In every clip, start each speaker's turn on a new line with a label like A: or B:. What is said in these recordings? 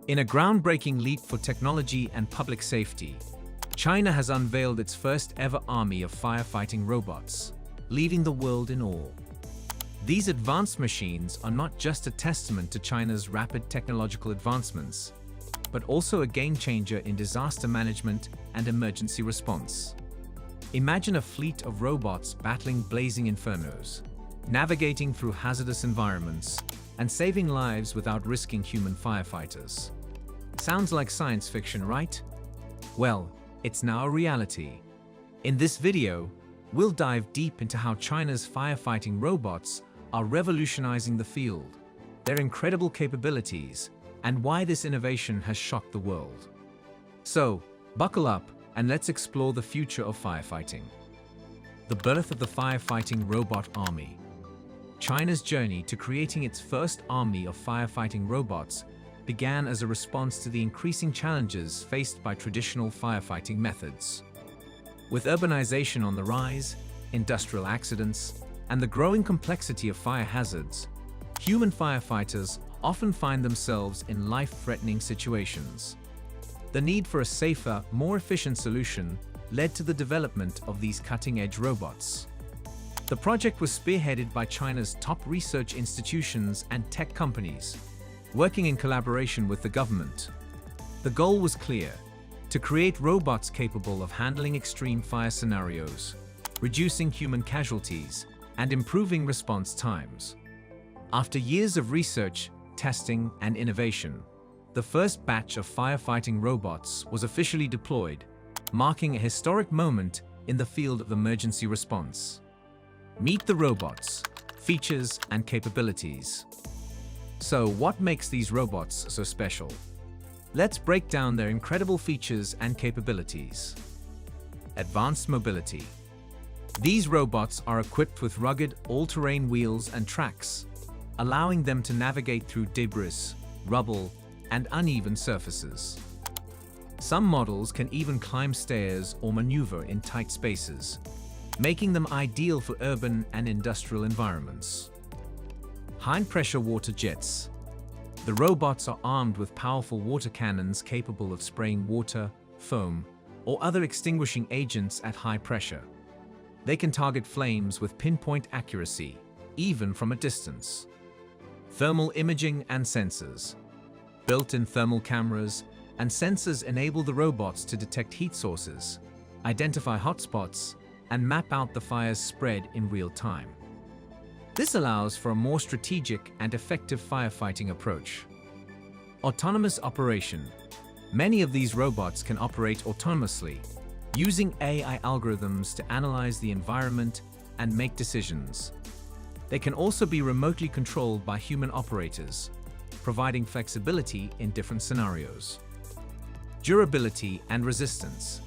A: In a groundbreaking leap for technology and public safety, China has unveiled its first ever army of firefighting robots, leaving the world in awe. These advanced machines are not just a testament to China's rapid technological advancements, but also a game-changer in disaster management and emergency response. Imagine a fleet of robots battling blazing infernos, navigating through hazardous environments, and saving lives without risking human firefighters. Sounds like science fiction, right? Well, it's now a reality. In this video, we'll dive deep into how China's firefighting robots are revolutionizing the field, their incredible capabilities, and why this innovation has shocked the world. So, buckle up and let's explore the future of firefighting. The birth of the firefighting robot army. China's journey to creating its first army of firefighting robots began as a response to the increasing challenges faced by traditional firefighting methods. With urbanization on the rise, industrial accidents, and the growing complexity of fire hazards, human firefighters often find themselves in life-threatening situations. The need for a safer, more efficient solution led to the development of these cutting-edge robots. The project was spearheaded by China's top research institutions and tech companies, working in collaboration with the government. The goal was clear: to create robots capable of handling extreme fire scenarios, reducing human casualties, and improving response times. After years of research, testing, and innovation, the first batch of firefighting robots was officially deployed, marking a historic moment in the field of emergency response. Meet the robots, features, and capabilities. So, what makes these robots so special? Let's break down their incredible features and capabilities. Advanced mobility. These robots are equipped with rugged, all-terrain wheels and tracks, allowing them to navigate through debris, rubble, and uneven surfaces. Some models can even climb stairs or maneuver in tight spaces, making them ideal for urban and industrial environments. High-pressure water jets. The robots are armed with powerful water cannons capable of spraying water, foam, or other extinguishing agents at high pressure. They can target flames with pinpoint accuracy, even from a distance. Thermal imaging and sensors. Built-in thermal cameras and sensors enable the robots to detect heat sources, identify hotspots, and map out the fire's spread in real time. This allows for a more strategic and effective firefighting approach. Autonomous operation. Many of these robots can operate autonomously, using AI algorithms to analyze the environment and make decisions. They can also be remotely controlled by human operators, providing flexibility in different scenarios. Durability and resistance.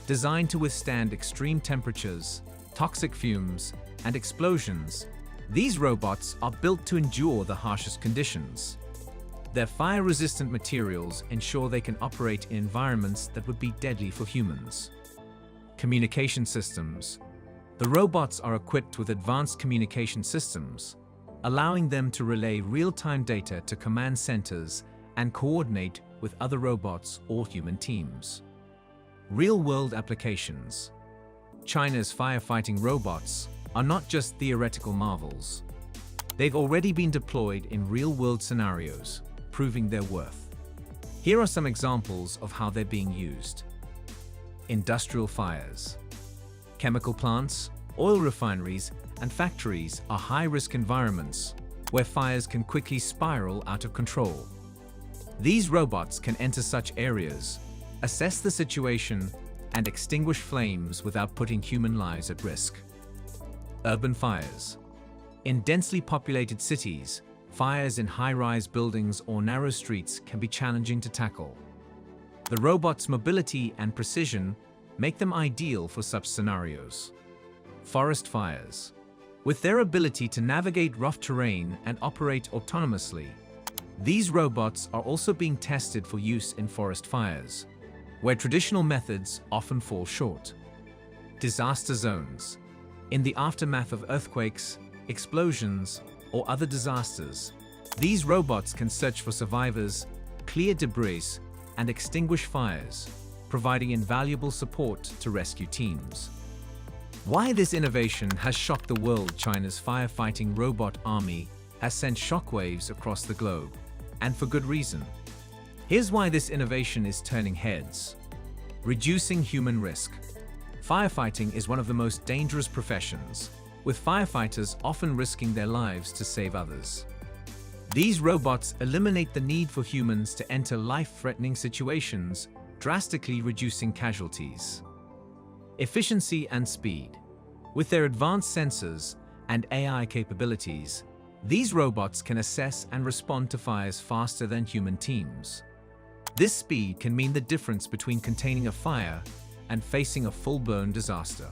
A: Designed to withstand extreme temperatures, toxic fumes, and explosions, these robots are built to endure the harshest conditions. Their fire-resistant materials ensure they can operate in environments that would be deadly for humans. Communication systems. The robots are equipped with advanced communication systems, allowing them to relay real-time data to command centers and coordinate with other robots or human teams. Real-world applications. China's firefighting robots are not just theoretical marvels. They've already been deployed in real-world scenarios, proving their worth. Here are some examples of how they're being used. Industrial fires. Chemical plants, oil refineries, and factories are high-risk environments where fires can quickly spiral out of control. These robots can enter such areas, assess the situation, and extinguish flames without putting human lives at risk. Urban fires. In densely populated cities, fires in high-rise buildings or narrow streets can be challenging to tackle. The robots' mobility and precision make them ideal for such scenarios. Forest fires. With their ability to navigate rough terrain and operate autonomously, these robots are also being tested for use in forest fires, where traditional methods often fall short. Disaster zones. In the aftermath of earthquakes, explosions, or other disasters, these robots can search for survivors, clear debris, and extinguish fires, providing invaluable support to rescue teams. Why this innovation has shocked the world? China's firefighting robot army has sent shockwaves across the globe, and for good reason. Here's why this innovation is turning heads. Reducing human risk. Firefighting is one of the most dangerous professions, with firefighters often risking their lives to save others. These robots eliminate the need for humans to enter life-threatening situations, drastically reducing casualties. Efficiency and speed. With their advanced sensors and AI capabilities, these robots can assess and respond to fires faster than human teams. This speed can mean the difference between containing a fire and facing a full-blown disaster.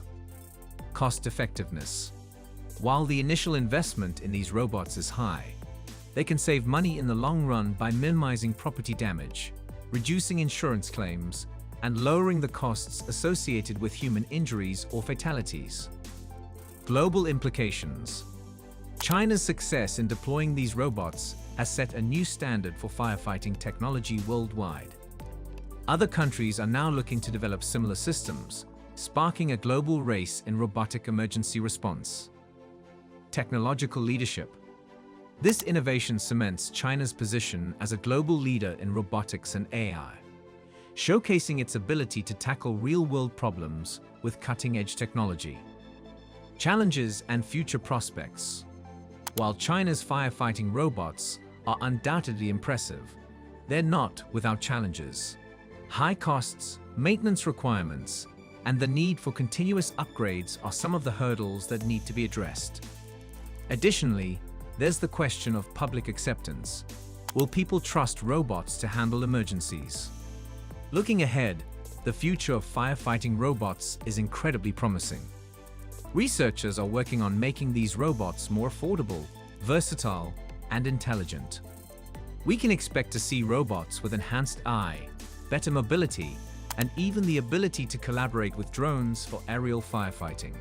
A: Cost-effectiveness. While the initial investment in these robots is high, they can save money in the long run by minimizing property damage, reducing insurance claims, and lowering the costs associated with human injuries or fatalities. Global implications. China's success in deploying these robots has set a new standard for firefighting technology worldwide. Other countries are now looking to develop similar systems, sparking a global race in robotic emergency response. Technological leadership. This innovation cements China's position as a global leader in robotics and AI, showcasing its ability to tackle real-world problems with cutting-edge technology. Challenges and future prospects. While China's firefighting robots are undoubtedly impressive, they're not without challenges. High costs, maintenance requirements, and the need for continuous upgrades are some of the hurdles that need to be addressed. Additionally, there's the question of public acceptance. Will people trust robots to handle emergencies? Looking ahead, the future of firefighting robots is incredibly promising. Researchers are working on making these robots more affordable, versatile, and intelligent. We can expect to see robots with enhanced eye, better mobility, and even the ability to collaborate with drones for aerial firefighting.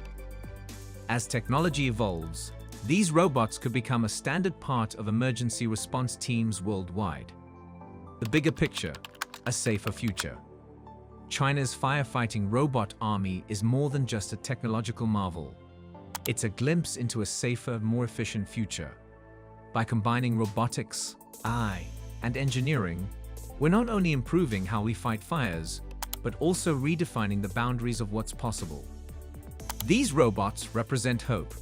A: As technology evolves, these robots could become a standard part of emergency response teams worldwide. The bigger picture, a safer future. China's firefighting robot army is more than just a technological marvel. It's a glimpse into a safer, more efficient future. By combining robotics, AI, and engineering, we're not only improving how we fight fires, but also redefining the boundaries of what's possible. These robots represent hope.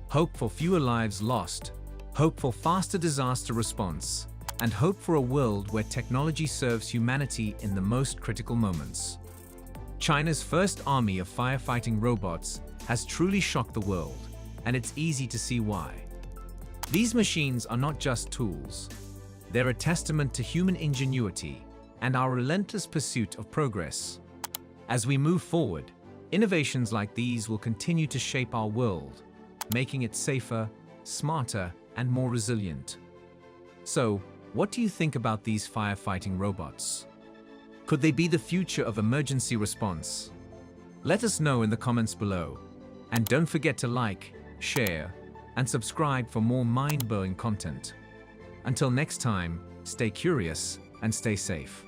A: Hope for fewer lives lost, hope for faster disaster response, and hope for a world where technology serves humanity in the most critical moments. China's first army of firefighting robots has truly shocked the world, and it's easy to see why. These machines are not just tools. They're a testament to human ingenuity and our relentless pursuit of progress. As we move forward, innovations like these will continue to shape our world, making it safer, smarter, and more resilient. So, what do you think about these firefighting robots? Could they be the future of emergency response? Let us know in the comments below. And don't forget to like, share, and subscribe for more mind-blowing content. Until next time, stay curious and stay safe.